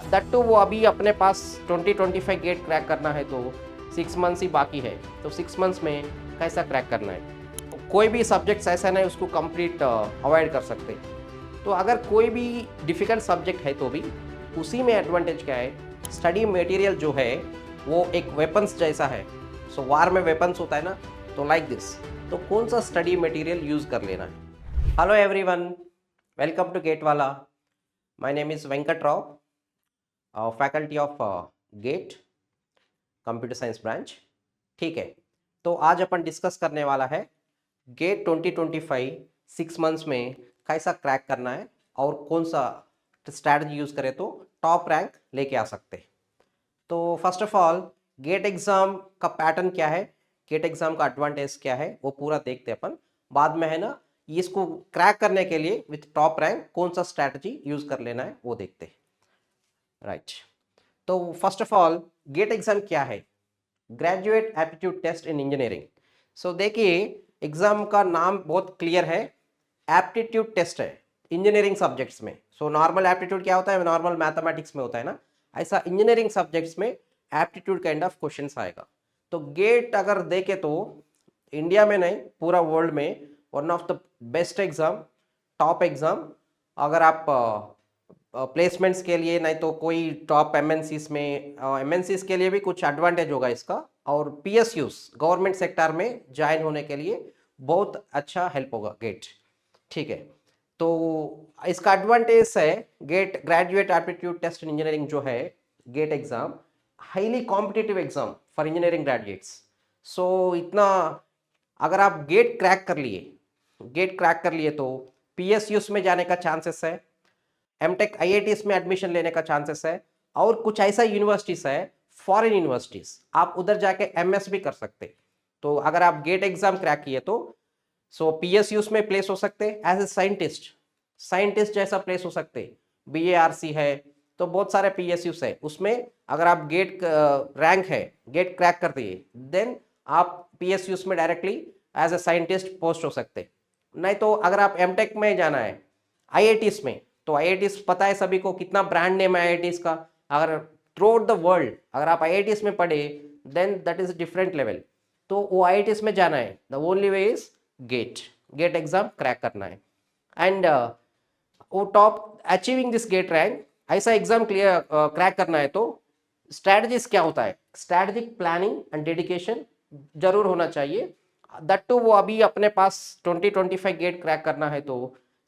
That to वो अभी अपने पास 2025 गेट क्रैक करना है तो 6 मंथ्स ही बाकी है, तो 6 मंथ्स में कैसा क्रैक करना है। कोई भी सब्जेक्ट्स ऐसा नहीं उसको कंप्लीट अवॉइड कर सकते। तो अगर कोई भी डिफ़िकल्ट सब्जेक्ट है तो भी उसी में एडवांटेज क्या है, स्टडी मटेरियल जो है वो एक वेपन्स जैसा है। सो वार में वेपन्स होता है ना, तो लाइक दिस। तो कौन सा स्टडी मटेरियल यूज़ कर लेना है। Hello everyone, welcome to GATE वाला। My name is Venkat Rao, faculty of GATE computer science branch. ठीक है, तो आज अपन डिस्कस करने वाला है गेट 2025 6 मंथ्स में कैसा क्रैक करना है और कौन सा स्ट्रैटेजी यूज़ करें तो टॉप रैंक लेके आ सकते हैं। तो first of all GATE exam का पैटर्न क्या है, गेट एग्ज़ाम का एडवांटेज क्या है, वो पूरा देखते हैं अपन। बाद में है ना, इसको क्रैक करने के लिए विथ टॉप रैंक कौन सा स्ट्रैटेजी यूज़ कर लेना है वो देखते हैं। राइट, तो first of all GATE exam क्या है, graduate aptitude test in engineering. So देखिए, एग्जाम का नाम बहुत क्लियर है, एप्टीट्यूड टेस्ट है इंजीनियरिंग सब्जेक्ट्स में। सो नॉर्मल एप्टीट्यूड क्या होता है, नॉर्मल मैथमेटिक्स में होता है ना, ऐसा इंजीनियरिंग सब्जेक्ट्स में एप्टीट्यूड काइंड ऑफ क्वेश्चंस आएगा। तो गेट अगर देखे तो इंडिया में नहीं पूरा वर्ल्ड में one of the best exam, top exam. अगर आप प्लेसमेंट्स के लिए नहीं तो कोई टॉप एमएनसीज में, एमएनसीज के लिए भी कुछ एडवांटेज होगा इसका, और पीएसयूज गवर्नमेंट सेक्टर में ज्वाइन होने के लिए बहुत अच्छा हेल्प होगा गेट। ठीक है, तो इसका एडवांटेज है GATE graduate aptitude test in engineering जो है GATE exam, highly competitive exam for engineering graduates. So इतना अगर आप गेट क्रैक कर लिए तो पीएसयूज में जाने का चांसेस है, एमटेक आईआईटीज में एडमिशन लेने का चांसेस है, और कुछ ऐसा यूनिवर्सिटीज है फॉरेन यूनिवर्सिटीज, आप उधर जाके एमएस भी कर सकते। तो अगर आप गेट एग्जाम क्रैक किए तो सो पीएसयूज में प्लेस हो सकते एज ए साइंटिस्ट, साइंटिस्ट जैसा प्लेस हो सकते। बीएआरसी है, तो बहुत सारे पीएसयूज है उसमें। अगर आप गेट रैंक है, गेट क्रैक कर दिए, देन आप पीएसयूज में directly as a scientist post हो सकते। नहीं तो अगर आप एमटेक में जाना है आईआईटीज में, तो आईआईटीज पता है सभी को कितना ब्रांड नेम है आईआईटीज का। अगर थ्रू आउट द वर्ल्ड अगर आप आईआईटीज में पढ़े, then that is different level. तो वो आईआईटीज में जाना है, the only way is GATE, GATE exam crack करना है। एंड वो top achieving this GATE rank, ऐसा एग्जाम क्लियर क्रैक करना है तो स्ट्रैटेजीज क्या होता है, स्ट्रैटेजिक प्लानिंग एंड डेडिकेशन जरूर होना चाहिए। दैट टू वो अभी अपने पास 2025 गेट क्रैक करना है तो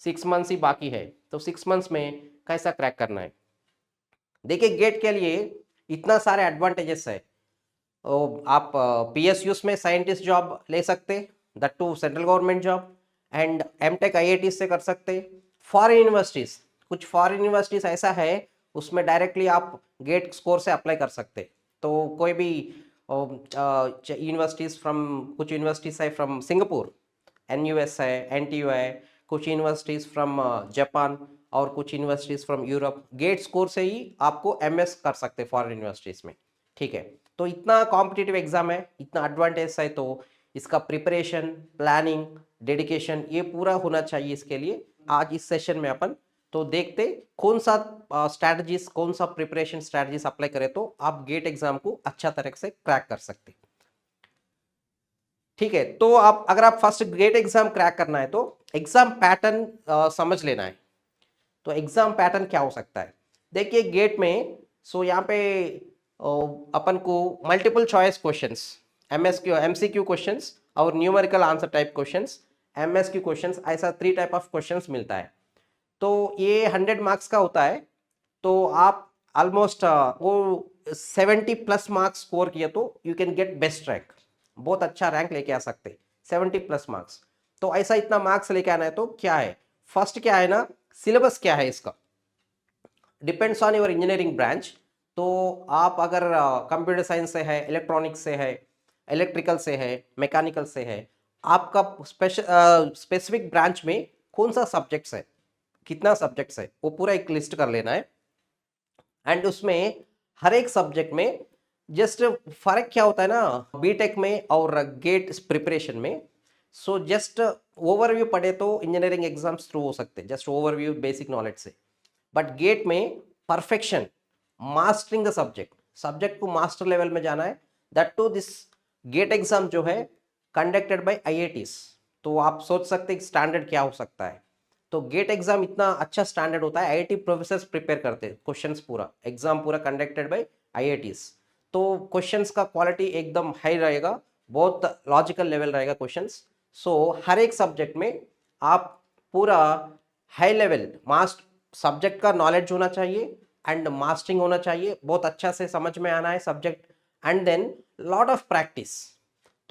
6 मंथ्स ही बाकी है, तो 6 मंथ्स में कैसा क्रैक करना है। देखिए, गेट के लिए इतना सारे एडवांटेजेस है। आप पीएसयूज में साइंटिस्ट जॉब ले सकते, that to central government job, and MTech IIT से कर सकते। फॉरेन यूनिवर्सिटीज, कुछ फॉरेन यूनिवर्सिटीज ऐसा है उसमें डायरेक्टली आप गेट स्कोर से अप्लाई कर सकते। तो कोई भी यूनिवर्सिटीज फ्रॉम, कुछ यूनिवर्सिटीज है फ्रॉम सिंगापुर, एनयूएस है, एनटीयू है, कुछ यूनिवर्सिटीज फ्रॉम जापान, और कुछ universities from Europe, GATE score से ही आपको एमएस कर सकते फॉरेन यूनिवर्सिटीज में। ठीक है, तो इतना कॉम्पिटिटिव एग्जाम है, इतना एडवांटेज है, तो इसका प्रिपरेशन, प्लानिंग, डेडिकेशन ये पूरा होना चाहिए। इसके लिए आज इस सेशन में अपन तो देखते कौन सा स्ट्रैटेजीज, कौन सा प्रिपरेशन स्ट्रैटेजीज अप्लाई करें तो आप गेट एग्जाम को अच्छा तरह से क्रैक कर सकते। ठीक है, तो आप अगर आप फर्स्ट गेट एग्जाम क्रैक करना है तो एग्जाम पैटर्न समझ लेना है। तो एग्जाम पैटर्न क्या हो सकता है, देखिए गेट में सो यहाँ पे अपन को multiple choice questions, MSQ MCQ questions और numerical answer type questions, MSQ questions, ऐसा 3 टाइप ऑफ क्वेश्चंस मिलता है। तो ये 100 मार्क्स का होता है। तो आप ऑलमोस्ट वो 70+ मार्क्स स्कोर किए तो you can get best rank, बहुत अच्छा रैंक लेके आ सकते 70+ मार्क्स। तो ऐसा इतना मार्क्स लेके आना है तो क्या है, फर्स्ट क्या है ना, सिलेबस क्या है इसका, depends on your engineering branch. तो आप अगर कंप्यूटर साइंस से है, इलेक्ट्रॉनिक्स से है, इलेक्ट्रिकल से है, मैकेनिकल से है, आपका स्पेसिफिक ब्रांच में कौन सा सब्जेक्ट्स है, कितना सब्जेक्ट्स है, वो पूरा एक लिस्ट कर लेना है। एंड उसमें हर एक सब्जेक्ट में जस्ट फर्क क्या होता है ना बीटेक में और गेट प्रिपरेशन में। सो जस्ट ओवरव्यू पढ़े तो इंजीनियरिंग एग्जाम्स थ्रू हो सकते हैं, जस्ट ओवरव्यू बेसिक नॉलेज से। बट गेट में perfection, mastering the subject, subject को मास्टर लेवल में जाना है, that to this GATE exam जो है कंडक्टेड बाय आईआईटीज। तो आप सोच सकते हैं स्टैंडर्ड क्या हो सकता है। तो गेट एग्जाम इतना अच्छा स्टैंडर्ड होता है, आईआईटी प्रोफेसर्स प्रिपेयर करते हैं क्वेश्चंस, पूरा एग्जाम पूरा कंडक्टेड बाय आईआईटीज। तो क्वेश्चंस का क्वालिटी एकदम हाई रहेगा, बहुत लॉजिकल लेवल रहेगा क्वेश्चंस। सो हर एक सब्जेक्ट में आप पूरा हाई लेवल मास्ट सब्जेक्ट का नॉलेज होना चाहिए एंड मास्टरिंग होना चाहिए, बहुत अच्छा से समझ में आना है subject, and then lot of practice.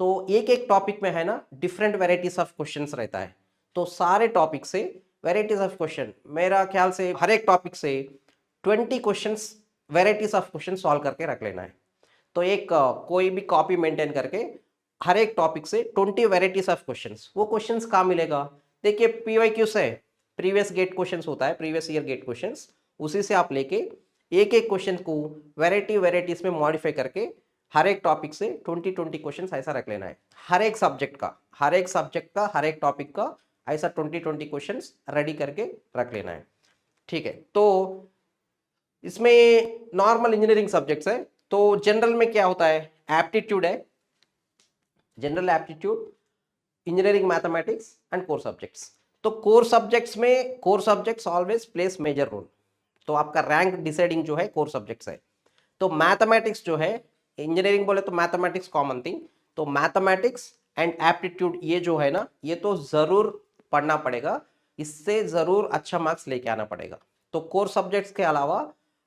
तो एक एक टॉपिक में है ना डिफरेंट वेराइटीज ऑफ क्वेश्चंस रहता है, तो सारे टॉपिक से वेराइटीज ऑफ क्वेश्चन, मेरा ख्याल से हर एक टॉपिक से 20 questions varieties of question solve करके रख लेना है। तो एक कोई भी कॉपी मेंटेन करके हर एक टॉपिक से 20 वेराइटीज ऑफ क्वेश्चंस, वो क्वेश्चंस कहाँ मिलेगा? देखिए पीवाईक्यू से प्रीवियस गेट क्वेश्चंस होता है, प्रीवियस ईयर गेट क्वेश्चंस, उसी से आप लेके एक एक क्वेश्चन को वेराइटीज में मॉडिफाई करके हर एक टॉपिक से 20 क्वेश्चंस ऐसा रख लेना है। हर एक सब्जेक्ट का हर एक टॉपिक का ऐसा 20 क्वेश्चंस रेडी करके रख लेना है। ठीक है, तो इसमें नॉर्मल इंजीनियरिंग सब्जेक्ट्स है। तो जनरल में क्या होता है? एप्टीट्यूड है, general aptitude, engineering mathematics and core subjects. तो कोर सब्जेक्ट्स में core subjects always place major role. तो आपका रैंक डिसाइडिंग जो है कोर सब्जेक्ट्स है। तो मैथमेटिक्स जो है, इंजीनियरिंग बोले तो मैथमेटिक्स कॉमन थिंग, तो मैथमेटिक्स एंड एप्टीट्यूड ये जो है ना, ये तो जरूर पढ़ना पड़ेगा, इससे जरूर अच्छा मार्क्स लेके आना पड़ेगा। तो कोर सब्जेक्ट्स के अलावा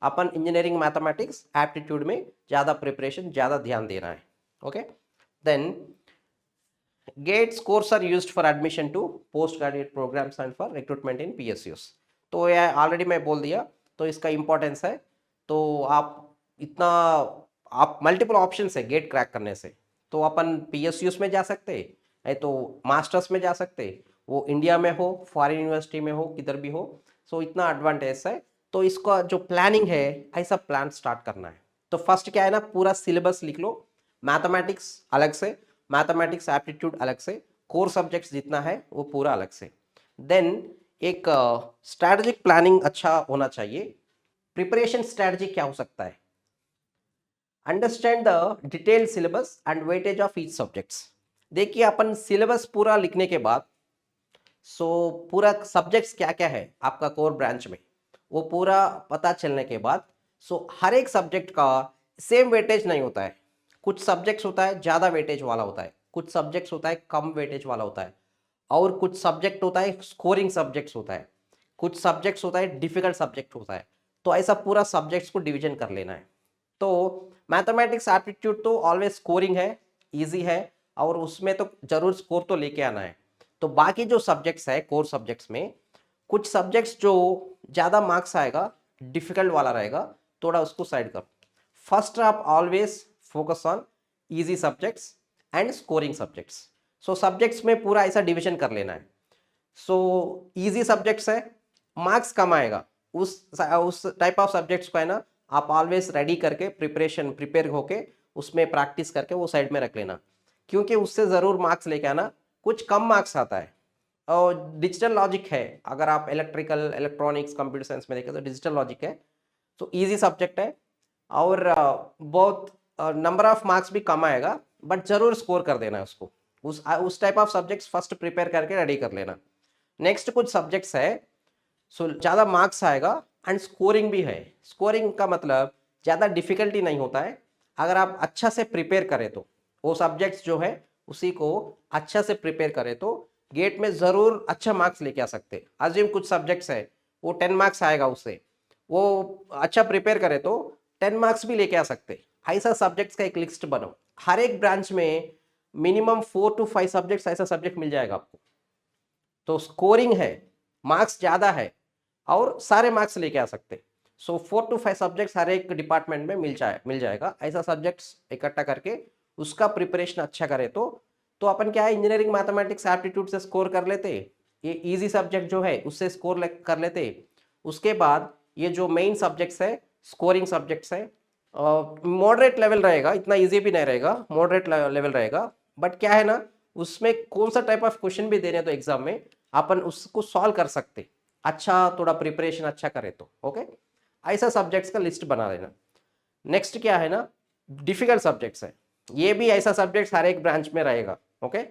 अपन इंजीनियरिंग मैथमेटिक्स एप्टीट्यूड में ज्यादा प्रिपरेशन, ज्यादा ध्यान देना है। Okay, then GATE scores are used for admission to postgraduate programs and for recruitment in PSUs। तो ये ऑलरेडी मैं बोल दिया, तो इसका इंपॉर्टेंस है। तो आप इतना, आप मल्टीपल ऑप्शंस है गेट क्रैक करने से। तो अपन PSUs में जा सकते हैं, नहीं तो मास्टर्स में जा सकते हैं, वो इंडिया में हो, फॉरेन यूनिवर्सिटी में हो, किधर भी हो। सो इतना एडवांटेज है। तो इसका जो प्लानिंग है, ऐसा प्लान स्टार्ट करना है। तो फर्स्ट क्या है ना, पूरा सिलेबस लिख लो, मैथमेटिक्स अलग से, मैथमेटिक्स एप्टीट्यूड अलग से, कोर सब्जेक्ट्स जितना है वो पूरा अलग से। देन एक स्ट्रैटेजिक प्लानिंग अच्छा होना चाहिए। प्रिपरेशन स्ट्रैटेजी क्या हो सकता है? Understand the detail syllabus and weightage of each subjects. देखिए अपन सिलेबस पूरा लिखने के बाद, सो पूरा सब्जेक्ट्स क्या क्या है आपका कोर ब्रांच में, वो पूरा पता चलने के बाद, सो हर एक सब्जेक्ट का सेम वेटेज नहीं होता है। कुछ सब्जेक्ट्स होता है ज़्यादा वेटेज वाला होता है, कुछ सब्जेक्ट्स होता है कम वेटेज वाला होता है, और कुछ सब्जेक्ट होता है स्कोरिंग सब्जेक्ट्स होता है, कुछ सब्जेक्ट्स होता है डिफिकल्ट सब्जेक्ट होता है। तो ऐसा पूरा सब्जेक्ट्स को डिवीजन कर लेना है। तो मैथमेटिक्स एप्टीट्यूड तो ऑलवेज स्कोरिंग है, इजी है, और उसमें तो जरूर स्कोर तो लेके आना है। तो बाकी जो सब्जेक्ट्स है कोर सब्जेक्ट्स में, कुछ सब्जेक्ट्स जो ज़्यादा मार्क्स आएगा, डिफिकल्ट वाला रहेगा, थोड़ा उसको साइड करो। फर्स्ट आप always focus on easy subjects and scoring subjects. So subjects में पूरा ऐसा डिवीजन कर लेना है। सो इजी सब्जेक्ट्स है, मार्क्स कम आएगा, उस टाइप ऑफ सब्जेक्ट्स को है ना आप ऑलवेज रेडी करके प्रिपेयर होके उसमें प्रैक्टिस करके वो साइड में रख लेना, क्योंकि उससे ज़रूर मार्क्स लेके आना। कुछ कम मार्क्स आता है, और डिजिटल लॉजिक है, अगर आप इलेक्ट्रिकल इलेक्ट्रॉनिक्स कंप्यूटर साइंस में देखें तो डिजिटल लॉजिक है, तो इजी सब्जेक्ट है, और बहुत नंबर ऑफ मार्क्स भी कम आएगा, बट जरूर स्कोर कर देना है उसको। उस type of subjects first prepare करके रेडी कर लेना। नेक्स्ट कुछ सब्जेक्ट्स है, सो ज़्यादा मार्क्स आएगा एंड स्कोरिंग भी है। स्कोरिंग का मतलब ज़्यादा डिफिकल्टी नहीं होता है, अगर आप अच्छा से प्रिपेयर करें तो वो सब्जेक्ट्स जो है उसी को अच्छा से प्रिपेयर करें तो गेट में ज़रूर अच्छा मार्क्स लेके आ सकते। अज्यूम कुछ सब्जेक्ट्स है वो 10 मार्क्स आएगा, उससे वो अच्छा प्रिपेयर करे तो 10 मार्क्स भी लेके आ सकते। ऐसा सब्जेक्ट्स का एक लिस्ट बनो, हर एक ब्रांच में मिनिमम 4 to 5 सब्जेक्ट्स, ऐसा सब्जेक्ट मिल जाएगा आपको। तो स्कोरिंग है, मार्क्स ज़्यादा है, और सारे मार्क्स लेके आ सकते। सो 4 to 5 सब्जेक्ट्स हर एक डिपार्टमेंट में मिल जाएगा। ऐसा सब्जेक्ट्स इकट्ठा करके उसका प्रिपरेशन अच्छा करे तो अपन क्या है, इंजीनियरिंग मैथमेटिक्स एप्टीट्यूड से स्कोर कर लेते, ये इजी सब्जेक्ट जो है उससे स्कोर कर लेते। उसके बाद ये जो मेन सब्जेक्ट्स है स्कोरिंग सब्जेक्ट्स है, मॉडरेट लेवल रहेगा, इतना इजी भी नहीं रहेगा, मॉडरेट लेवल रहेगा, बट क्या है ना उसमें कौन सा टाइप ऑफ क्वेश्चन भी देने तो एग्जाम में अपन उसको सॉल्व कर सकते, अच्छा थोड़ा प्रिपरेशन अच्छा करे तो। ओके, ऐसा सब्जेक्ट्स का लिस्ट बना लेना। नेक्स्ट क्या है ना, डिफिकल्ट सब्जेक्ट्स है, ये भी ऐसा सब्जेक्ट्स हर एक ब्रांच में रहेगा। ओके,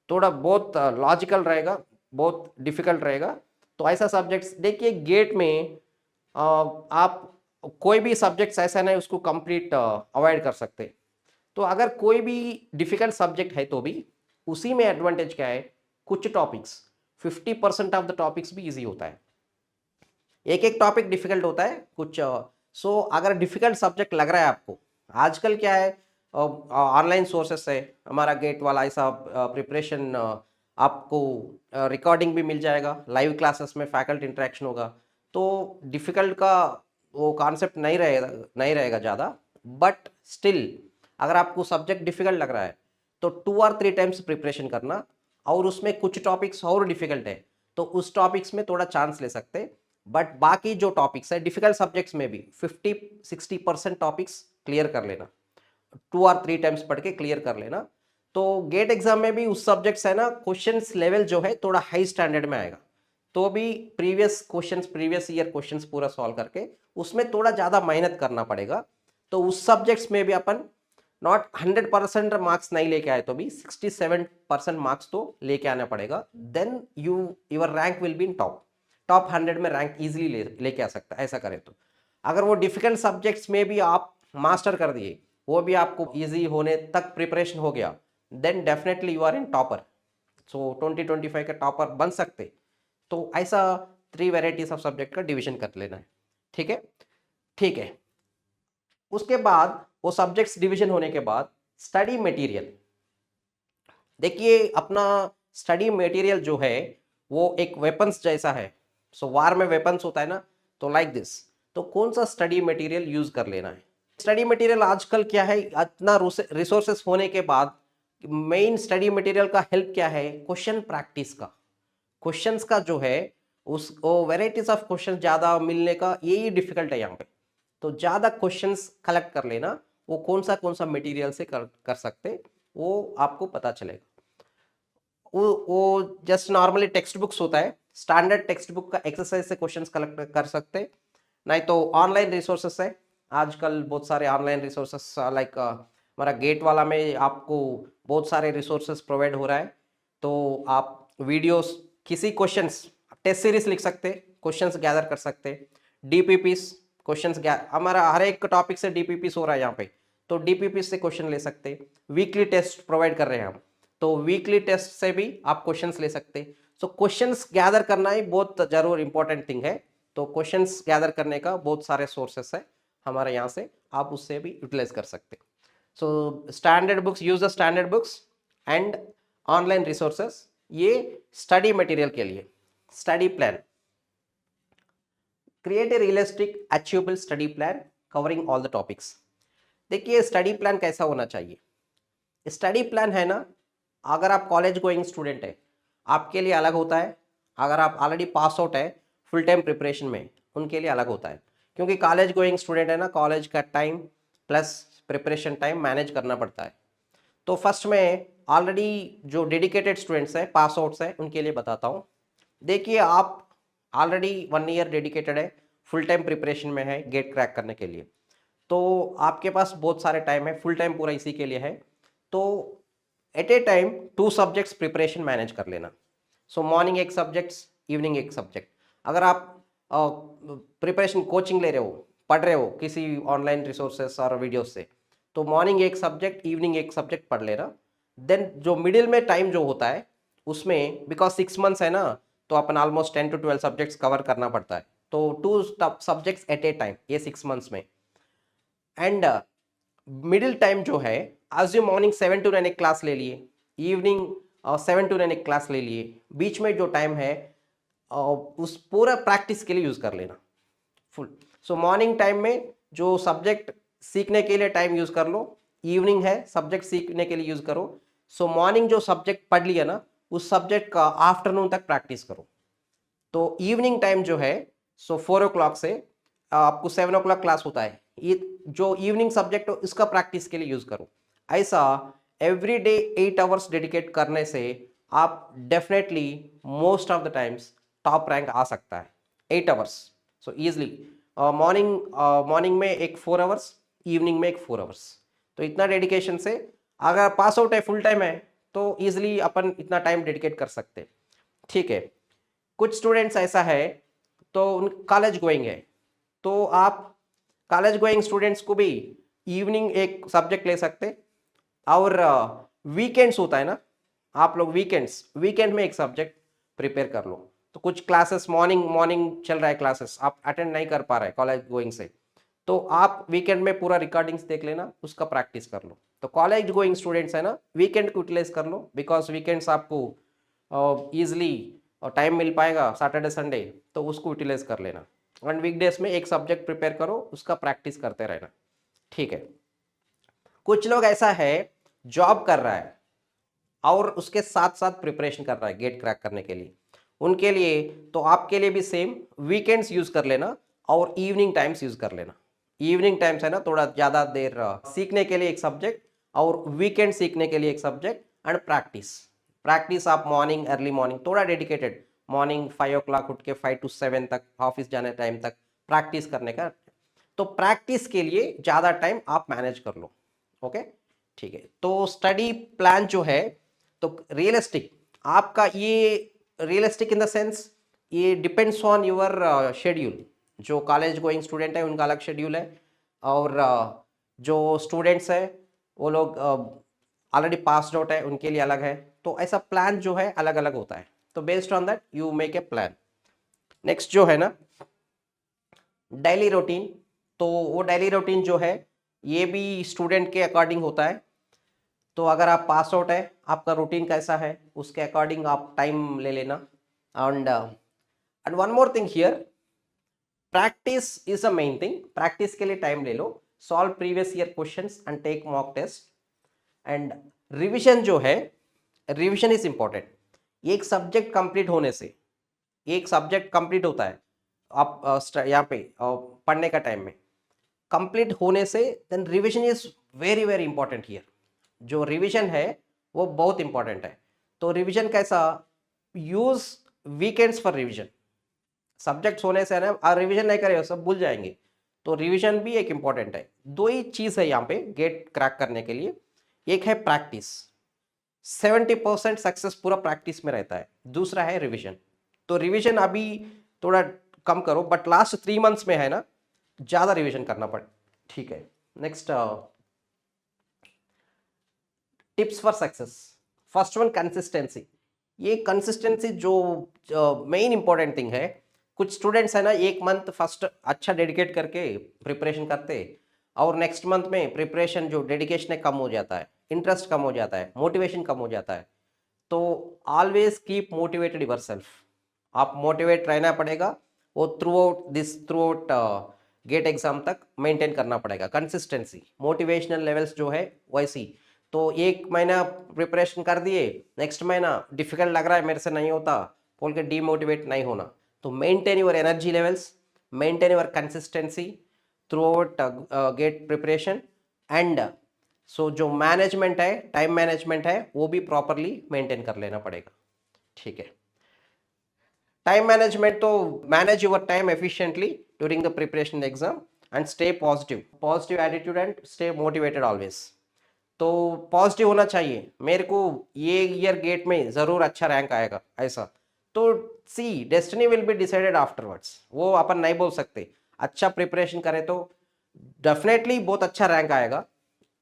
थोड़ा बहुत लॉजिकल रहेगा, बहुत डिफिकल्ट रहेगा। तो ऐसा सब्जेक्ट्स देखिए, गेट में आप कोई भी सब्जेक्ट्स ऐसा नहीं उसको कंप्लीट अवॉइड कर सकते। तो अगर कोई भी डिफिकल्ट सब्जेक्ट है तो भी उसी में एडवांटेज क्या है, कुछ टॉपिक्स 50% ऑफ द टॉपिक्स भी इजी होता है। एक एक टॉपिक डिफिकल्ट होता है कुछ। सो अगर डिफिकल्ट सब्जेक्ट लग रहा है आपको, आजकल क्या है, ऑनलाइन सोर्सेस है, हमारा गेट वाला ऐसा प्रिपरेशन, आपको रिकॉर्डिंग भी मिल जाएगा, लाइव क्लासेस में फैकल्टी इंटरेक्शन होगा। तो डिफिकल्ट का वो कॉन्सेप्ट नहीं रहेगा ज़्यादा। बट स्टिल अगर आपको सब्जेक्ट डिफिकल्ट लग रहा है तो 2 और 3 टाइम्स प्रिपरेशन करना, और उसमें कुछ टॉपिक्स और डिफिकल्ट है तो उस टॉपिक्स में थोड़ा चांस ले सकते। बट बाकी जो टॉपिक्स है डिफिकल्ट सब्जेक्ट्स में भी 50-60% टॉपिक्स क्लियर कर लेना, 2 और 3 टाइम्स पढ़ के क्लियर कर लेना। तो गेट एग्जाम में भी उस सब्जेक्ट्स है ना, क्वेश्चंस लेवल जो है थोड़ा हाई स्टैंडर्ड में आएगा। तो भी प्रीवियस ईयर क्वेश्चंस पूरा सॉल्व करके उसमें थोड़ा ज़्यादा मेहनत करना पड़ेगा। तो उस सब्जेक्ट्स में भी अपन नॉट 100% मार्क्स नहीं लेके आए तो भी 67% मार्क्स तो लेके आना पड़ेगा। Then your rank will be in top 100 में रैंक इजीली लेके आ सकता है, ऐसा करें तो। अगर वो डिफिकल्ट सब्जेक्ट्स में भी आप मास्टर कर दिए, वो भी आपको इजी होने तक प्रिपरेशन हो गया, then definitely you are in topper. So 2025 का टॉपर बन सकते। तो ऐसा 3 वेराइटीज ऑफ सब्जेक्ट का डिवीजन कर लेना है। ठीक है, ठीक है। उसके बाद वो सब्जेक्ट्स डिवीजन होने के बाद स्टडी मटेरियल, देखिए अपना स्टडी मटेरियल जो है वो एक वेपन्स जैसा है। सो वार में वेपन्स होता है ना, तो लाइक दिस। तो कौन सा स्टडी मटेरियल यूज कर लेना है। स्टडी मटेरियल आजकल क्या है, इतना रिसोर्सेस होने के बाद मेन स्टडी मटेरियल का हेल्प क्या है, क्वेश्चन प्रैक्टिस का। क्वेश्चंस का जो है उस वेराइटीज ऑफ क्वेश्चन ज़्यादा मिलने का यही डिफिकल्ट है यहाँ पे। तो ज़्यादा क्वेश्चंस कलेक्ट कर लेना, वो कौन सा मटेरियल से कर सकते वो आपको पता चलेगा। वो जस्ट नॉर्मली टेक्स्ट बुक्स होता है, स्टैंडर्ड टेक्स्ट बुक का एक्सरसाइज से क्वेश्चंस कलेक्ट कर सकते। नहीं तो ऑनलाइन रिसोर्सेस है, आजकल बहुत सारे ऑनलाइन रिसोर्सेस लाइक हमारा गेट वाला में आपको बहुत सारे रिसोर्सेस प्रोवाइड हो रहा है। तो आप वीडियोस, किसी क्वेश्चंस, टेस्ट सीरीज लिख सकते, क्वेश्चंस गैदर कर सकते, डीपीपीस क्वेश्चंस, हमारा हर एक टॉपिक से डीपीपीस हो रहा है यहाँ पे, तो डीपीपीस से क्वेश्चन ले सकते। वीकली टेस्ट प्रोवाइड कर रहे हैं हम, तो वीकली टेस्ट से भी आप क्वेश्चंस ले सकते। सो क्वेश्चंस गैदर करना ही बहुत जरूर इंपॉर्टेंट थिंग है। तो क्वेश्चंस गैदर करने का बहुत सारे सोर्सेस है हमारे यहाँ से, आप उससे भी यूटिलाइज कर सकते। So standard books, use the standard books and online resources, ये स्टडी मटेरियल के लिए। Study plan, create a realistic achievable study plan covering all the topics. देखिए स्टडी प्लान कैसा होना चाहिए। स्टडी प्लान है ना, अगर आप कॉलेज गोइंग स्टूडेंट है आपके लिए अलग होता है, अगर आप ऑलरेडी पास आउट है फुल टाइम प्रिपरेशन में उनके लिए अलग होता है। क्योंकि कॉलेज गोइंग स्टूडेंट है ना, कॉलेज का time plus preparation time manage करना पड़ता है। तो फर्स्ट में ऑलरेडी जो डेडिकेटेड स्टूडेंट्स हैं, पास आउट्स हैं, उनके लिए बताता हूँ। देखिए आप ऑलरेडी 1 ईयर डेडिकेटेड है, फुल टाइम प्रिपरेशन में है गेट क्रैक करने के लिए, तो आपके पास बहुत सारे टाइम है, फुल टाइम पूरा इसी के लिए है। तो at a time 2 subjects preparation manage कर लेना। सो मॉर्निंग एक सब्जेक्ट्स, इवनिंग एक सब्जेक्ट। अगर आप प्रिपरेशन कोचिंग ले रहे हो, पढ़ रहे हो किसी ऑनलाइन रिसोर्सेस और वीडियो से, तो मॉर्निंग एक सब्जेक्ट, इवनिंग एक सब्जेक्ट पढ़ लेना। देन जो मिडिल में टाइम जो होता है उसमें, बिकॉज 6 मंथ्स है ना, तो अपन ऑलमोस्ट 10 to 12 सब्जेक्ट्स कवर करना पड़ता है। तो 2 सब्जेक्ट्स एट ए टाइम ये 6 मंथ्स में। एंड मिडिल टाइम जो है, आज यू मॉर्निंग 7 to 9 एक क्लास ले लिए, इवनिंग 7 to 9 एक क्लास ले लिए, बीच में जो टाइम है उस पूरा प्रैक्टिस के लिए यूज कर लेना फुल। सो मॉर्निंग टाइम में जो सब्जेक्ट सीखने के लिए टाइम यूज कर लो, इवनिंग है सब्जेक्ट सीखने के लिए यूज करो। सो मॉर्निंग जो सब्जेक्ट पढ़ लिया ना, उस सब्जेक्ट का आफ्टरनून तक प्रैक्टिस करो। तो इवनिंग टाइम जो है, सो 4 o'clock से आपको 7 o'clock क्लास होता है, ये जो इवनिंग सब्जेक्ट हो इसका प्रैक्टिस के लिए यूज करो। ऐसा एवरी डे 8 आवर्स डेडिकेट करने से आप definitely most of the times top rank आ सकता है 8 आवर्स। सो ईजिली मॉर्निंग में एक 4 आवर्स, इवनिंग में एक 4 आवर्स। तो इतना डेडिकेशन से अगर पास आउट है, फुल टाइम है, तो ईजिली अपन इतना टाइम डेडिकेट कर सकते। ठीक है। कुछ स्टूडेंट्स ऐसा है तो उन कॉलेज गोइंग है, तो आप कॉलेज गोइंग स्टूडेंट्स को भी इवनिंग एक सब्जेक्ट ले सकते, और वीकेंड्स होता है ना, आप लोग वीकेंड में एक सब्जेक्ट प्रिपेयर कर लो। तो कुछ क्लासेस मॉर्निंग मॉर्निंग चल रहा है, क्लासेस आप अटेंड नहीं कर पा रहे कॉलेज गोइंग से, तो आप वीकेंड में पूरा रिकॉर्डिंग्स देख लेना, उसका प्रैक्टिस कर लो। तो कॉलेज गोइंग स्टूडेंट्स है ना, वीकेंड को यूटिलाइज कर लो, बिकॉज वीकेंड्स आपको ईजिली टाइम मिल पाएगा, सैटरडे संडे, तो उसको यूटिलाइज कर लेना। एंड वीकडेज में एक सब्जेक्ट प्रिपेयर करो, उसका प्रैक्टिस करते रहना। ठीक है। कुछ लोग ऐसा है जॉब कर रहा है और उसके साथ साथ प्रिपरेशन कर रहा है गेट क्रैक करने के लिए, उनके लिए तो आपके लिए भी सेम, वीकेंड्स यूज कर लेना और इवनिंग टाइम्स यूज कर लेना। इवनिंग टाइम्स है ना, थोड़ा ज्यादा देर सीखने के लिए एक सब्जेक्ट, और वीकेंड सीखने के लिए एक सब्जेक्ट, एंड प्रैक्टिस आप मॉर्निंग, अर्ली मॉर्निंग थोड़ा डेडिकेटेड, मॉर्निंग 5 o'clock उठ के 5 to 7 तक, ऑफिस जाने टाइम तक प्रैक्टिस करने का। तो प्रैक्टिस के लिए ज्यादा टाइम आप मैनेज कर लो। ओके। ठीक है। तो स्टडी प्लान जो है, तो रियलिस्टिक, आपका ये रियलिस्टिक इन द सेंस, ये डिपेंड्स ऑन योर शेड्यूल। जो कॉलेज गोइंग स्टूडेंट है उनका अलग शेड्यूल है, और जो स्टूडेंट्स है वो लोग ऑलरेडी पास्ड आउट है, उनके लिए अलग है। तो ऐसा प्लान जो है अलग अलग होता है, तो based on that you make a plan. Next जो है ना, डेली रूटीन। तो वो डेली रूटीन जो है ये भी स्टूडेंट के अकॉर्डिंग होता है। तो अगर आप पास आउट है, आपका रूटीन कैसा है, उसके अकॉर्डिंग आप टाइम ले लेना। And one more thing here, practice is a main thing. Practice के लिए टाइम ले लो, solve previous year questions and take mock test. And revision जो है, रिविजन इज इंपॉर्टेंट। एक सब्जेक्ट कंप्लीट होने से, एक सब्जेक्ट कंप्लीट होता है आप यहाँ पे पढ़ने का टाइम में कंप्लीट होने से, then revision is very very important here. जो रिवीजन है वो बहुत इंपॉर्टेंट है। तो रिवीजन कैसा, use weekends for revision. Subjects होने से ना रिवीजन नहीं करें सब भूल जाएंगे, तो रिवीजन भी एक इंपॉर्टेंट है। दो ही चीज है यहाँ पे गेट क्रैक करने के लिए, एक है प्रैक्टिस, 70% सक्सेस पूरा प्रैक्टिस में रहता है, दूसरा है रिवीजन। तो रिवीजन अभी थोड़ा कम करो, बट लास्ट 3 मंथ्स में है ना ज्यादा रिवीजन करना पड़े। ठीक है। Next, tips for success. First one, consistency. ये कंसिस्टेंसी जो मेन इंपॉर्टेंट थिंग है। कुछ स्टूडेंट्स है ना, एक मंथ फर्स्ट अच्छा डेडिकेट करके प्रिपरेशन करते, और नेक्स्ट मंथ में प्रिपरेशन जो डेडिकेशन है कम हो जाता है, इंटरेस्ट कम हो जाता है, मोटिवेशन कम हो जाता है। तो always keep motivated your self. आप मोटिवेट रहना पड़ेगा, वो थ्रू आउट गेट एग्जाम तक मेंटेन करना पड़ेगा कंसिस्टेंसी। मोटिवेशनल लेवल्स जो है वैसी, तो एक महीना प्रिपरेशन कर दिए, नेक्स्ट महीना डिफिकल्ट लग रहा है, मेरे से नहीं होता बोल के डीमोटिवेट नहीं होना। तो maintain your energy levels, maintain your consistency through out get preparation. And so जो मैनेजमेंट है, टाइम मैनेजमेंट है, वो भी प्रॉपरली मेंटेन कर लेना पड़ेगा। ठीक है। टाइम मैनेजमेंट, तो manage your time efficiently during the preparation exam, and stay positive attitude and stay motivated always. तो पॉजिटिव होना चाहिए, मेरे को ये ईयर गेट में जरूर अच्छा रैंक आएगा ऐसा। तो see, destiny will be decided afterwards, वो अपन नहीं बोल सकते। अच्छा प्रिपरेशन करें तो डेफिनेटली बहुत अच्छा रैंक आएगा,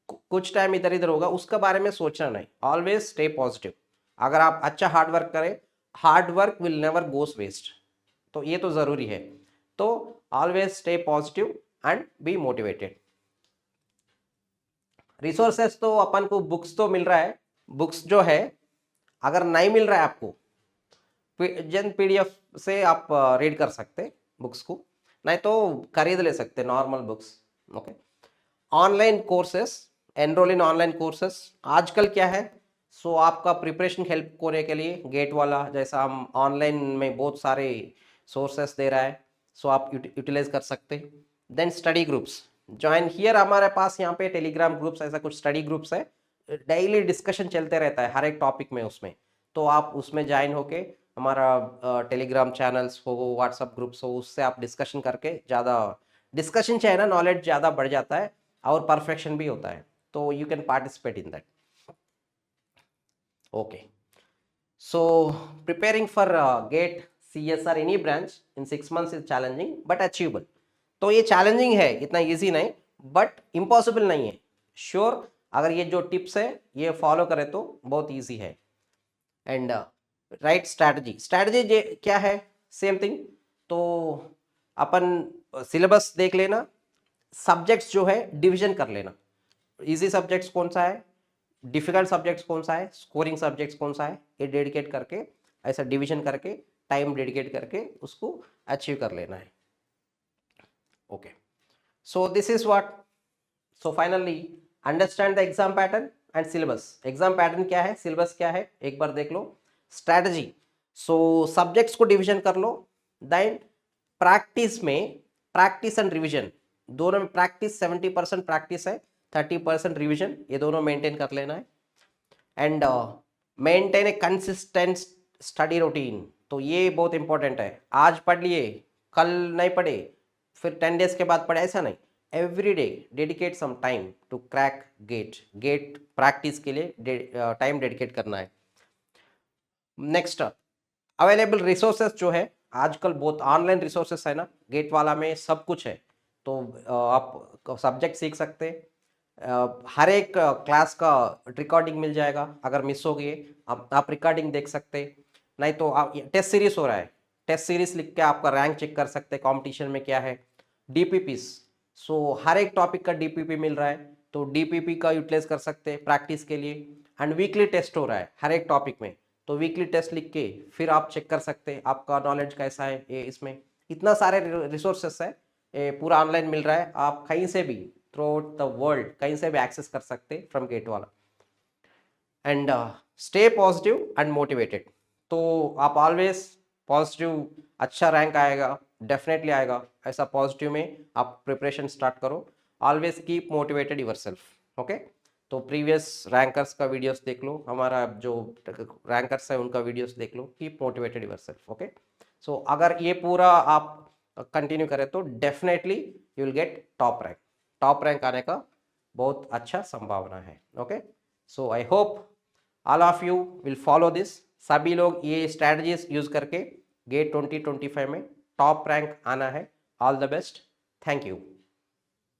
कुछ टाइम इधर इधर होगा, उसके बारे में सोचना नहीं, ऑलवेज स्टे पॉजिटिव। अगर आप अच्छा हार्ड वर्क करें, hard work will never goes waste, तो ये तो जरूरी है। तो always stay positive and be motivated. Resources तो अपन को बुक्स तो मिल रहा है, बुक्स जो है अगर नहीं मिल रहा है आपको, जन पीडीएफ से आप रीड कर सकते बुक्स को, नहीं तो खरीद ले सकते normal books. Okay. Online courses, enroll in online courses. आजकल क्या है, सो आपका प्रिपरेशन हेल्प होने के लिए गेट वाला जैसा हम ऑनलाइन में बहुत सारे सोर्सेस दे रहा है, सो आप यूटिलाइज कर सकते। Then study groups join here, हमारे पास यहाँ पे टेलीग्राम ग्रुप्स, ऐसा कुछ स्टडी ग्रुप्स है, डेली डिस्कशन चलते रहता है हर एक टॉपिक में उसमें, तो आप उसमें ज्वाइन होके हमारा टेलीग्राम चैनल्स हो, व्हाट्सअप ग्रुप्स हो, उससे आप डिस्कशन करके ज़्यादा डिस्कशन चाहिए ना, नॉलेज ज़्यादा बढ़ जाता है और परफेक्शन भी होता है, तो you can participate in that. Okay, so preparing for GATE CS or any branch in 6 months is challenging but achievable. तो ये चैलेंजिंग है, इतना इजी नहीं, बट इम्पॉसिबल नहीं है. श्योर अगर ये जो टिप्स है ये फॉलो करें तो बहुत इजी है. एंड राइट स्ट्रैटेजी क्या है, सेम थिंग. तो अपन सिलेबस देख लेना, सब्जेक्ट्स जो है डिवीजन कर लेना. इजी सब्जेक्ट्स कौन सा है, डिफिकल्ट सब्जेक्ट्स कौन सा है, स्कोरिंग सब्जेक्ट्स कौन सा है, ये डेडिकेट करके ऐसा डिवीजन करके टाइम डेडिकेट करके उसको अचीव कर लेना है. Okay, so this is what. So finally understand the exam pattern and syllabus. Exam pattern क्या है, सिलेबस क्या है, एक बार देख लो. स्ट्रैटेजी, सो सब्जेक्ट्स को डिवीजन कर लो. देन प्रैक्टिस में प्रैक्टिस एंड रिवीजन दोनों में, प्रैक्टिस 70% प्रैक्टिस है, 30% रिवीजन, ये दोनों मेंटेन कर लेना है. And maintain A consistent study routine. तो ये बहुत इंपॉर्टेंट है. आज पढ़ लिए, कल नहीं पढ़े, फिर 10 डेज के बाद पढ़े, ऐसा नहीं. Every day dedicate some time to crack GATE practice के लिए टाइम डेडिकेट करना है. नेक्स्ट, अवेलेबल रिसोर्सेस जो है आजकल बहुत ऑनलाइन रिसोर्सेस है ना, गेट वाला में सब कुछ है. तो आप सब्जेक्ट सीख सकते हैं. हर एक क्लास का रिकॉर्डिंग मिल जाएगा, अगर मिस हो गई आप रिकॉर्डिंग देख सकते. नहीं तो आप टेस्ट सीरीज हो रहा है, टेस्ट सीरीज लिख के आपका रैंक चेक कर सकते हैं कंपटीशन में क्या है. डीपीपीस, सो हर एक टॉपिक का डीपीपी मिल रहा है, तो डीपीपी का यूटिलाइज कर सकते हैं प्रैक्टिस के लिए. एंड वीकली टेस्ट हो रहा है हर एक टॉपिक में, तो वीकली टेस्ट लिख के फिर आप चेक कर सकते हैं आपका नॉलेज कैसा है. ये इसमें इतना सारे रिसोर्सेस है, ये पूरा ऑनलाइन मिल रहा है, आप कहीं से भी थ्रू आउट द वर्ल्ड कहीं से भी एक्सेस कर सकते फ्रॉम गेट वाला. And stay positive and motivated. तो आप ऑलवेज पॉजिटिव, अच्छा रैंक आएगा, डेफिनेटली आएगा, ऐसा पॉजिटिव में आप प्रिपरेशन स्टार्ट करो. Always keep motivated yourself. Okay, तो प्रीवियस रैंकर्स का वीडियोस देख लो, हमारा जो रैंकर्स है उनका वीडियोस देख लो. Keep motivated yourself. Okay, so अगर ये पूरा आप कंटिन्यू करें तो definitely you will get top rank. Top rank आने का बहुत अच्छा संभावना है. Okay, so I hope all of you will follow this. सभी लोग ये स्ट्रैटेजीज यूज करके गेट 2025 में टॉप रैंक आना है. All the best. Thank you.